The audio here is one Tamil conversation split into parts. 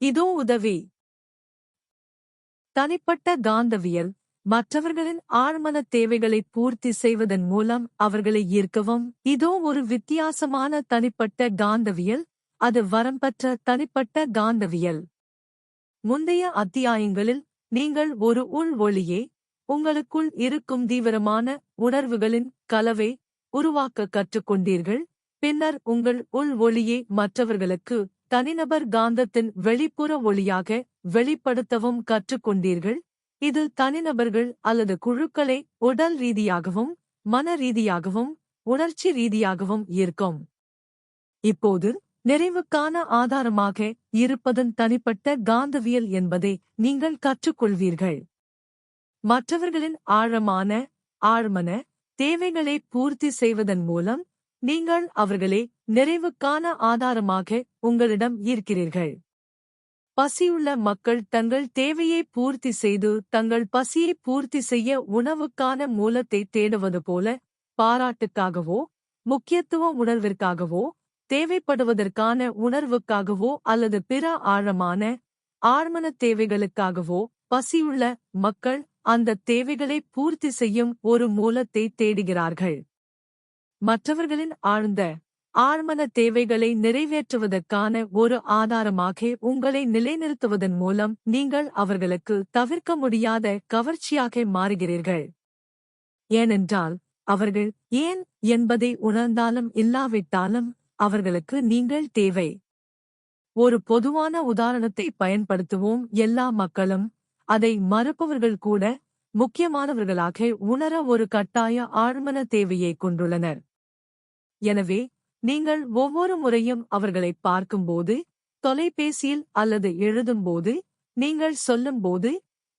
இதோ உதவி. தனிப்பட்ட காந்தவியல் மற்றவர்களின் ஆழ்மன தேவைகளை பூர்த்தி செய்வதன் மூலம் அவர்களை ஈர்க்கவும். இதோ ஒரு வித்தியாசமான தனிப்பட்ட காந்தவியல், அது வரம்பற்ற தனிப்பட்ட காந்தவியல். முந்தைய அத்தியாயங்களில் நீங்கள் ஒரு உள் ஒளியே, உங்களுக்குள் இருக்கும் தீவிரமான உணர்வுகளின் கலவை உருவாக்க கற்றுக்கொண்டீர்கள். பின்னர் உங்கள் உள் ஒளியை மற்றவர்களுக்கு தனிநபர் காந்தத்தின் வெளிப்புற ஒளியாக வெளிப்படுத்தவும் கற்றுக்கொண்டீர்கள். இது தனிநபர்கள் அல்லது குழுக்களை உடல் ரீதியாகவும் மன ரீதியாகவும் உணர்ச்சி ரீதியாகவும் ஈர்க்கும். இப்போது நிறைவுக்கான ஆதாரமாக இருப்பதன் தனிப்பட்ட காந்தவியல் என்பதை நீங்கள் கற்றுக்கொள்வீர்கள். மற்றவர்களின் ஆழ்மன தேவைகளை பூர்த்தி செய்வதன் மூலம் நீங்கள் அவர்களை நிறைவுக்கான ஆதாரமாக உங்களிடம் ஈர்க்கிறீர்கள். பசியுள்ள மக்கள் தங்கள் தேவையை பூர்த்தி செய்து தங்கள் பசியை பூர்த்தி செய்ய உணவுக்கான மூலத்தை தேடுவது போல, பாராட்டுக்காகவோ முக்கியத்துவ உணர்விற்காகவோ தேவைப்படுவதற்கான உணர்வுக்காகவோ அல்லது பிற ஆழ்மன தேவைகளுக்காகவோ பசியுள்ள மக்கள் அந்த தேவைகளை பூர்த்தி செய்யும் ஒரு மூலத்தை தேடுகிறார்கள். மற்றவர்களின் ஆழ்மன தேவைகளை நிறைவேற்றுவதற்கான ஒரு ஆதாரமாக உங்களை நிலைநிறுத்துவதன் மூலம் நீங்கள் அவர்களுக்கு தவிர்க்க முடியாத கவர்ச்சியாக மாறுகிறீர்கள். ஏனென்றால் அவர்கள் ஏன் என்பதை உணர்ந்தாலும் இல்லாவிட்டாலும் அவர்களுக்கு நீங்கள் தேவை. ஒரு பொதுவான உதாரணத்தை பயன்படுத்துவோம். எல்லா மக்களும், அதை மறுப்பவர்கள் கூட, முக்கியமானவர்களாக உணர ஒரு கட்டாய ஆழ்மன தேவையை கொண்டுள்ளனர். எனவே நீங்கள் ஒவ்வொரு முறையும் அவர்களைப் பார்க்கும்போது, தொலைபேசியில் அல்லது எழுதும்போது, நீங்கள் சொல்லும்போது,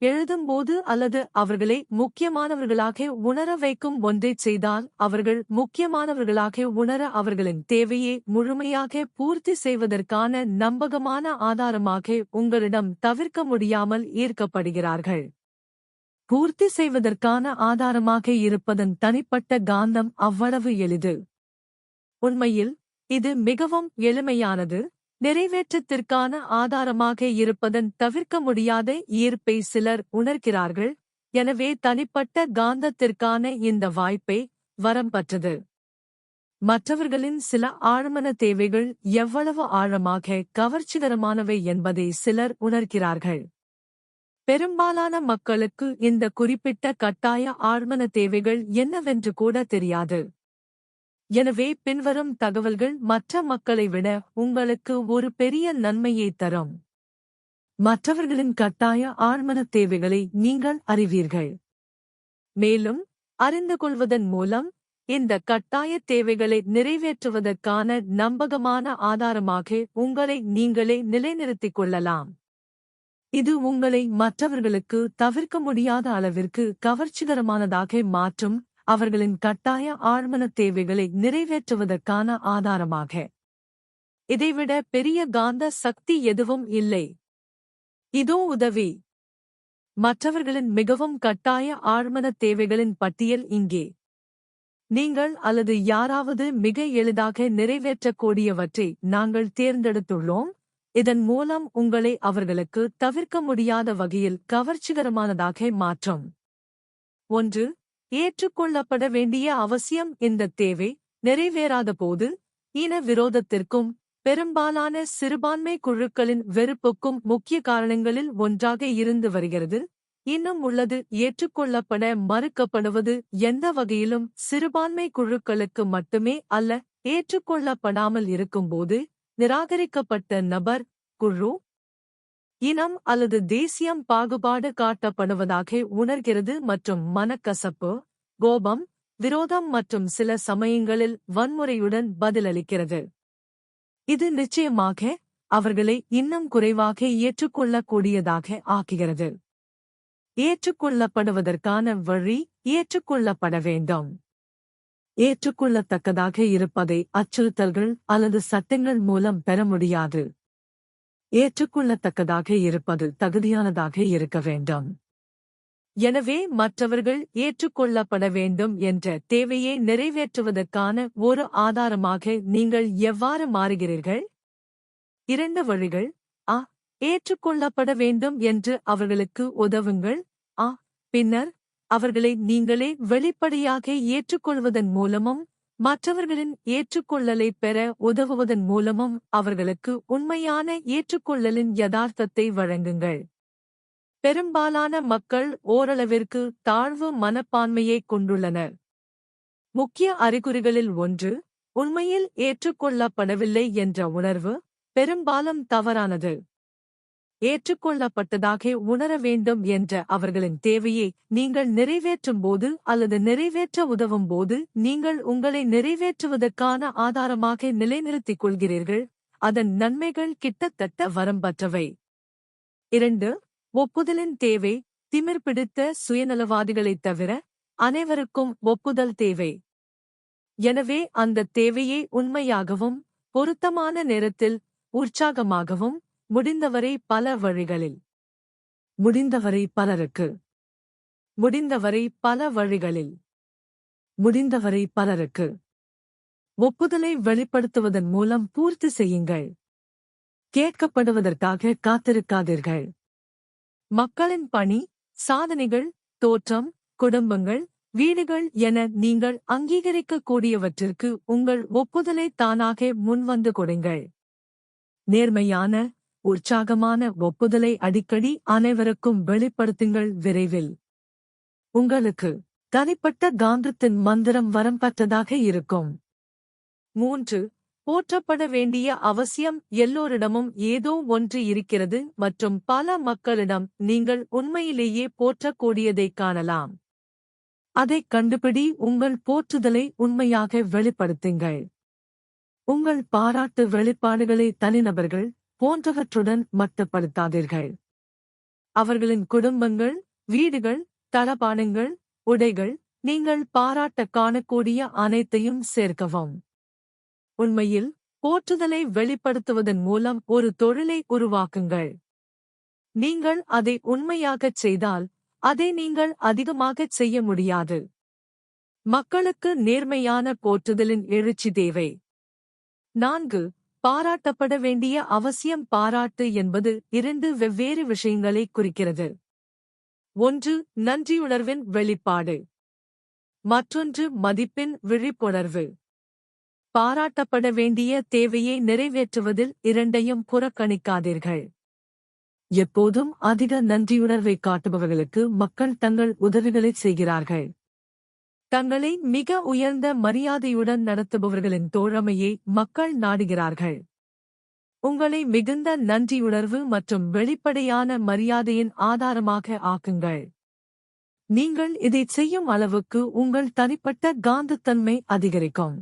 எழுதும்போது அல்லது அவர்களை முக்கியமானவர்களாக உணர வைக்கும் ஒன்றைச் செய்தால், அவர்கள் முக்கியமானவர்களாக உணர அவர்களின் தேவையை முழுமையாக பூர்த்தி செய்வதற்கான நம்பகமான ஆதாரமாக உங்களிடம் தவிர்க்க முடியாமல் ஈர்க்கப்படுகிறார்கள். பூர்த்தி செய்வதற்கான ஆதாரமாக இருப்பதன் தனிப்பட்ட காந்தம் அவ்வளவு எளிது. உண்மையில் இது மிகவும் எளிமையானது. நிறைவேற்றத்திற்கான ஆதாரமாக இருப்பதன் தவிர்க்க முடியாத ஈர்ப்பை சிலர் உணர்கிறார்கள். எனவே தனிப்பட்ட காந்தத்திற்கான இந்த வாய்ப்பை வரம்பற்றது. மற்றவர்களின் சில ஆழ்மன தேவைகள் எவ்வளவு ஆழமாக கவர்ச்சிகரமானவை என்பதை சிலர் உணர்கிறார்கள். பெரும்பாலான மக்களுக்கு இந்த குறிப்பிட்ட கட்டாய ஆழ்மன தேவைகள் என்னவென்று கூட தெரியாது. எனவே பின்வரும் தகவல்கள் மற்ற மக்களை விட உங்களுக்கு ஒரு பெரிய நன்மையை தரும். மற்றவர்களின் கட்டாய ஆழ்மன தேவைகளை நீங்கள் அறிவீர்கள். மேலும் அறிந்து கொள்வதன் மூலம் இந்த கட்டாய தேவைகளை நிறைவேற்றுவதற்கான நம்பகமான ஆதாரமாக உங்களை நீங்களே நிலைநிறுத்திக் கொள்ளலாம். இது உங்களை மற்றவர்களுக்கு தவிர்க்க முடியாத அளவிற்கு கவர்ச்சிகரமானதாக மாற்றும், அவர்களின் கட்டாய ஆழ்மன தேவைகளை நிறைவேற்றுவதற்கான ஆதாரமாக. இதைவிட பெரிய காந்த சக்தி எதுவும் இல்லை. இதோ உதவி. மற்றவர்களின் மிகவும் கட்டாய ஆழ்மன தேவைகளின் பட்டியல் இங்கே. நீங்கள் அல்லது யாராவது மிக எளிதாக நிறைவேற்றக்கூடியவற்றை நாங்கள் தேர்ந்தெடுத்துள்ளோம். இதன் மூலம் உங்களை அவர்களுக்கு தவிர்க்க முடியாத வகையில் கவர்ச்சிகரமானதாக மாற்றும். 1. ஏற்றுக்கொள்ளப்பட வேண்டிய அவசியம். இந்த தேவை நிறைவேறாதபோது இன விரோதத்திற்கும் பெரும்பாலான சிறுபான்மை குழுக்களின் வெறுப்புக்கும் முக்கிய காரணங்களில் ஒன்றாக இருந்து வருகிறது. இன்னும் உள்ளது. ஏற்றுக்கொள்ளப்பட மறுக்கப்படுவது எந்த வகையிலும் சிறுபான்மை குழுக்களுக்கு மட்டுமே அல்ல, ஏற்றுக்கொள்ளப்படாமல் இருக்கும்போது நிராகரிக்கப்பட்ட நபர், குழு, இனம் அல்லது தேசியம் பாகுபாடு காட்டப்படுவதாக உணர்கிறது மற்றும் மனக்கசப்பு, கோபம், விரோதம் மற்றும் சில சமயங்களில் வன்முறையுடன் பதிலளிக்கிறது. இது நிச்சயமாக அவர்களை இன்னும் குறைவாக ஏற்றுக்கொள்ளக்கூடியதாக ஆக்குகிறது. ஏற்றுக்கொள்ளப்படுவதற்கான வழி ஏற்றுக்கொள்ளப்பட வேண்டும். ஏற்றுக்கொள்ளத்தக்கதாக இருப்பதை அச்சுறுத்தல்கள் அல்லது சட்டங்கள் மூலம் பெற முடியாது. ஏற்றுக்கொள்ளத்தக்கதாக இருப்பது தகுதியானதாக இருக்க வேண்டும். எனவே மற்றவர்கள் ஏற்றுக்கொள்ளப்பட வேண்டும் என்ற தேவையை நிறைவேற்றுவதற்கான ஒரு ஆதாரமாக நீங்கள் எவ்வாறு மாறுகிறீர்கள்? 2 வழிகள். ஏற்றுக்கொள்ளப்பட வேண்டும் என்று அவர்களுக்கு உதவுங்கள். பின்னர் அவர்களை நீங்களே வெளிப்படையாக ஏற்றுக்கொள்வதன் மூலமும் மற்றவர்களின் ஏற்றுக்கொள்ளலை பெற உதவுவதன் மூலமும் அவர்களுக்கு உண்மையான ஏற்றுக்கொள்ளலின் யதார்த்தத்தை வழங்குங்கள். பெரும்பாலான மக்கள் ஓரளவிற்கு தாழ்வு மனப்பான்மையை கொண்டுள்ளனர். முக்கிய அறிகுறிகளில் ஒன்று, உண்மையில் ஏற்றுக்கொள்ளப்படவில்லை என்ற உணர்வு, பெரும்பாலும் தவறானது. ஏற்றுக்கொள்ளப்பட்டதாக உணர வேண்டும் என்ற அவர்களின் தேவையை நீங்கள் நிறைவேற்றும்போது அல்லது நிறைவேற்ற உதவும்போது நீங்கள் உங்களை நிறைவேற்றுவதற்கான ஆதாரமாக நிலைநிறுத்திக் கொள்கிறீர்கள். அதன் நன்மைகள் கிட்டத்தட்ட வரம்பற்றவை. 2. ஒப்புதலின் தேவை. திமிர் பிடித்த சுயநலவாதிகளைத் தவிர அனைவருக்கும் ஒப்புதல் தேவை. எனவே அந்த தேவையை உண்மையாகவும் பொருத்தமான நேரத்தில் உற்சாகமாகவும் முடிந்தவரை பல வழிகளில் முடிந்தவரை பலருக்கு முடிந்தவரை பல வழிகளில் முடிந்தவரை பலருக்கு ஒப்புதலை வெளிப்படுத்துவதன் மூலம் பூர்த்தி செய்யுங்கள். கேட்கப்படுவதற்காக காத்திருக்காதீர்கள். மக்களின் பணி, சாதனைகள், தோற்றம், குடும்பங்கள், வீடுகள் என நீங்கள் அங்கீகரிக்கக்கூடியவற்றிற்கு உங்கள் ஒப்புதலை தானாக முன்வந்து கொடுங்கள். நேர்மையான, உற்சாகமான ஒப்புதலை அடிக்கடி அனைவருக்கும் வெளிப்படுத்துங்கள். விரைவில் உங்களுக்கு தனிப்பட்ட காந்தத்தின் மந்திரம் வரம்பற்றதாக இருக்கும். 3. போற்றப்பட வேண்டிய அவசியம். எல்லோரிடமும் ஏதோ ஒன்று இருக்கிறது மற்றும் பல மக்களிடம் நீங்கள் உண்மையிலேயே போற்றக்கூடியதைக் காணலாம். அதைக் கண்டுபிடி. உங்கள் போற்றுதலை உண்மையாக வெளிப்படுத்துங்கள். உங்கள் பாராட்டு வெளிப்பாடுகளை தனிநபர்கள் போன்றவற்றுடன் மட்டுப்படுத்தாதீர்கள். அவர்களின் குடும்பங்கள், வீடுகள், தளபாடங்கள், உடைகள், நீங்கள் பாராட்டக் காணக்கூடிய அனைத்தையும் சேர்க்கவும். உண்மையில் போற்றுதலை வெளிப்படுத்துவதன் மூலம் ஒரு தொழிலை உருவாக்குங்கள். நீங்கள் அதை உண்மையாகச் செய்தால் அதை நீங்கள் அதிகமாகச் செய்ய முடியாது. மக்களுக்கு நேர்மையான போற்றுதலின் எழுச்சி தேவை. 4. பாராட்டப்பட வேண்டிய அவசியம். பாராட்டு என்பது 2 வெவ்வேறு விஷயங்களை குறிக்கிறது. ஒன்று நன்றியுணர்வின் வெளிப்பாடு, மற்றொன்று மதிப்பின் விழிப்புணர்வு. பாராட்டப்பட வேண்டிய தேவையை நிறைவேற்றுவதில் இரண்டையும் புறக்கணிக்காதீர்கள். எப்போதும் அதிக நன்றியுணர்வை காட்டுபவர்களுக்கு மக்கள் தங்கள் உதவிகளைச் செய்கிறார்கள். தங்களை மிக உயர்ந்த மரியாதையுடன் நடத்துபவர்களின் தோழமையை மக்கள் நாடுகிறார்கள். உங்களை மிகுந்த நன்றியுணர்வு மற்றும் வெளிப்படையான மரியாதையின் ஆதாரமாக ஆக்குங்கள். நீங்கள் இதைச் செய்யும் அளவுக்கு உங்கள் தனிப்பட்ட காந்தத்தன்மை அதிகரிக்கும்.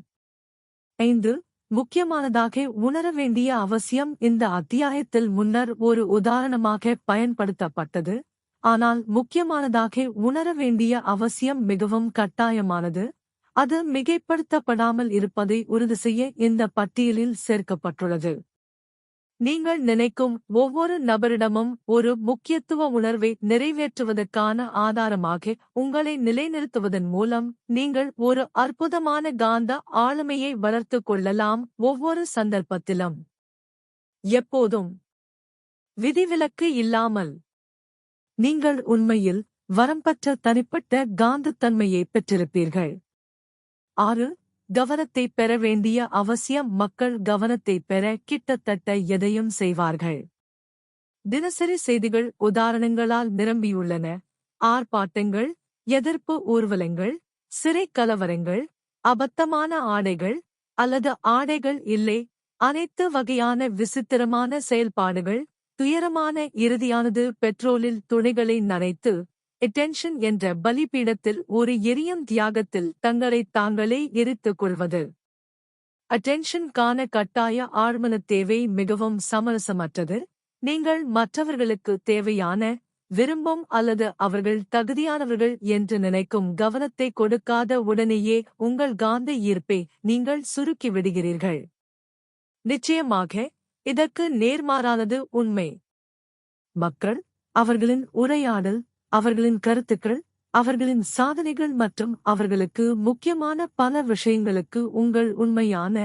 5. முக்கியமானதாக உணர வேண்டிய அவசியம். இந்த அத்தியாயத்தில் முன்னர் ஒரு உதாரணமாக பயன்படுத்தப்பட்டது, ஆனால் முக்கியமானதாக உணர வேண்டிய அவசியம் மிகவும் கட்டாயமானது. அது மிகைப்படுத்தப்படாமல் இருப்பதை உறுதி செய்ய இந்த பட்டியலில் சேர்க்கப்பட்டுள்ளது. நீங்கள் நினைக்கும் ஒவ்வொரு நபரிடமும் ஒரு முக்கியத்துவ உணர்வை நிறைவேற்றுவதற்கான ஆதாரமாக உங்களை நிலைநிறுத்துவதன் மூலம் நீங்கள் ஒரு அற்புதமான காந்த ஆளுமையை வளர்த்துக் கொள்ளலாம். ஒவ்வொரு சந்தர்ப்பத்திலும், எப்போதும், விதிவிலக்கு இல்லாமல், நீங்கள் உண்மையில் வரம்பற்ற தனிப்பட்ட காந்தத்தன்மையை பெற்றிருப்பீர்கள். 6. கவனத்தை பெற வேண்டிய அவசியம். மக்கள் கவனத்தை பெற கிட்டத்தட்ட எதையும் செய்வார்கள். தினசரி செய்திகள் உதாரணங்களால் நிரம்பியுள்ளன. ஆர்ப்பாட்டங்கள், எதிர்ப்பு ஊர்வலங்கள், சிறை கலவரங்கள், அபத்தமான ஆடைகள் அல்லது ஆடைகள் இல்லை, அனைத்து வகையான விசித்திரமான செயல்பாடுகள். துயரமான இறுதியானது பெட்ரோலில் துணிகளை நனைத்து அட்டென்ஷன் என்ற பலிபீடத்தில் ஒரு எரியும் தியாகத்தில் தங்களைத் தாங்களே எரித்துக் கொள்வது. அட்டென்ஷன் காண கட்டாய ஆழ்மன தேவை மிகவும் சமரசமற்றது. நீங்கள் மற்றவர்களுக்கு தேவையான, விரும்பும் அல்லது அவர்கள் தகுதியானவர்கள் என்று நினைக்கும் கவனத்தை கொடுக்காத உடனேயே உங்கள் காந்த ஈர்ப்பை நீங்கள் சுருக்கி விடுகிறீர்கள். நிச்சயமாக இதற்கு நேர்மாறானது உண்மை. மக்கள், அவர்களின் உரையாடல், அவர்களின் கருத்துக்கள், அவர்களின் சாதனைகள் மற்றும் அவர்களுக்கு முக்கியமான பல விஷயங்களுக்கு உங்கள் உண்மையான,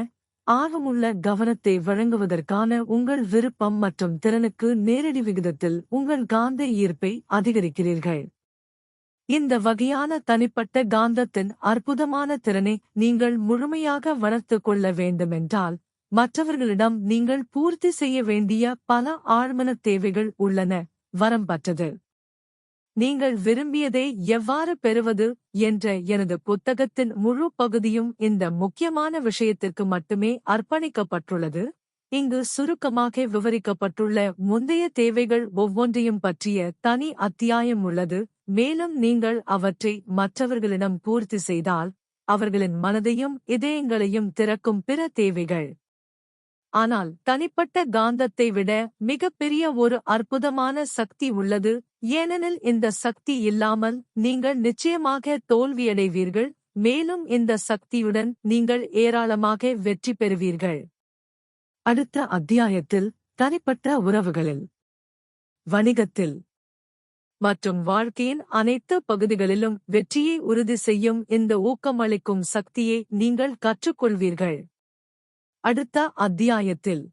ஆர்வமுள்ள கவனத்தை வழங்குவதற்கான உங்கள் விருப்பம் மற்றும் திறனுக்கு நேரடி விகிதத்தில் உங்கள் காந்த ஈர்ப்பை அதிகரிக்கிறீர்கள். இந்த வகையான தனிப்பட்ட காந்தத்தின் அற்புதமான திறனை நீங்கள் முழுமையாக வளர்த்துக் கொள்ள வேண்டுமென்றால், மற்றவர்களிடம் நீங்கள் பூர்த்தி செய்ய வேண்டிய பல ஆழ்மன தேவைகள் உள்ளன. வரம்பற்றது. நீங்கள் விரும்பியதை எவ்வாறு பெறுவது என்ற எனது புத்தகத்தின் முழு பகுதியும் இந்த முக்கியமான விஷயத்திற்கு மட்டுமே அர்ப்பணிக்கப்பட்டுள்ளது. இங்கு சுருக்கமாக விவரிக்கப்பட்டுள்ள முந்தைய தேவைகள் ஒவ்வொன்றையும் பற்றிய தனி அத்தியாயம் உள்ளது. மேலும் நீங்கள் அவற்றை மற்றவர்களிடம் பூர்த்தி செய்தால், அவர்களின் மனதையும் இதயங்களையும் திறக்கும் பிற தேவைகள். ஆனால் தனிப்பட்ட காந்தத்தை விட மிகப்பெரிய ஒரு அற்புதமான சக்தி உள்ளது. ஏனெனில் இந்த சக்தி இல்லாமல் நீங்கள் நிச்சயமாக தோல்வியடைவீர்கள். மேலும் இந்த சக்தியுடன் நீங்கள் ஏராளமாக வெற்றி பெறுவீர்கள். அடுத்த அத்தியாயத்தில் தனிப்பட்ட உறவுகளில், வணிகத்தில் மற்றும் வாழ்க்கையின் அனைத்து பகுதிகளிலும் வெற்றியை உறுதி செய்யும் இந்த ஊக்கமளிக்கும் சக்தியை நீங்கள் கற்றுக்கொள்வீர்கள். அடுத்த அத்தியாயத்தில்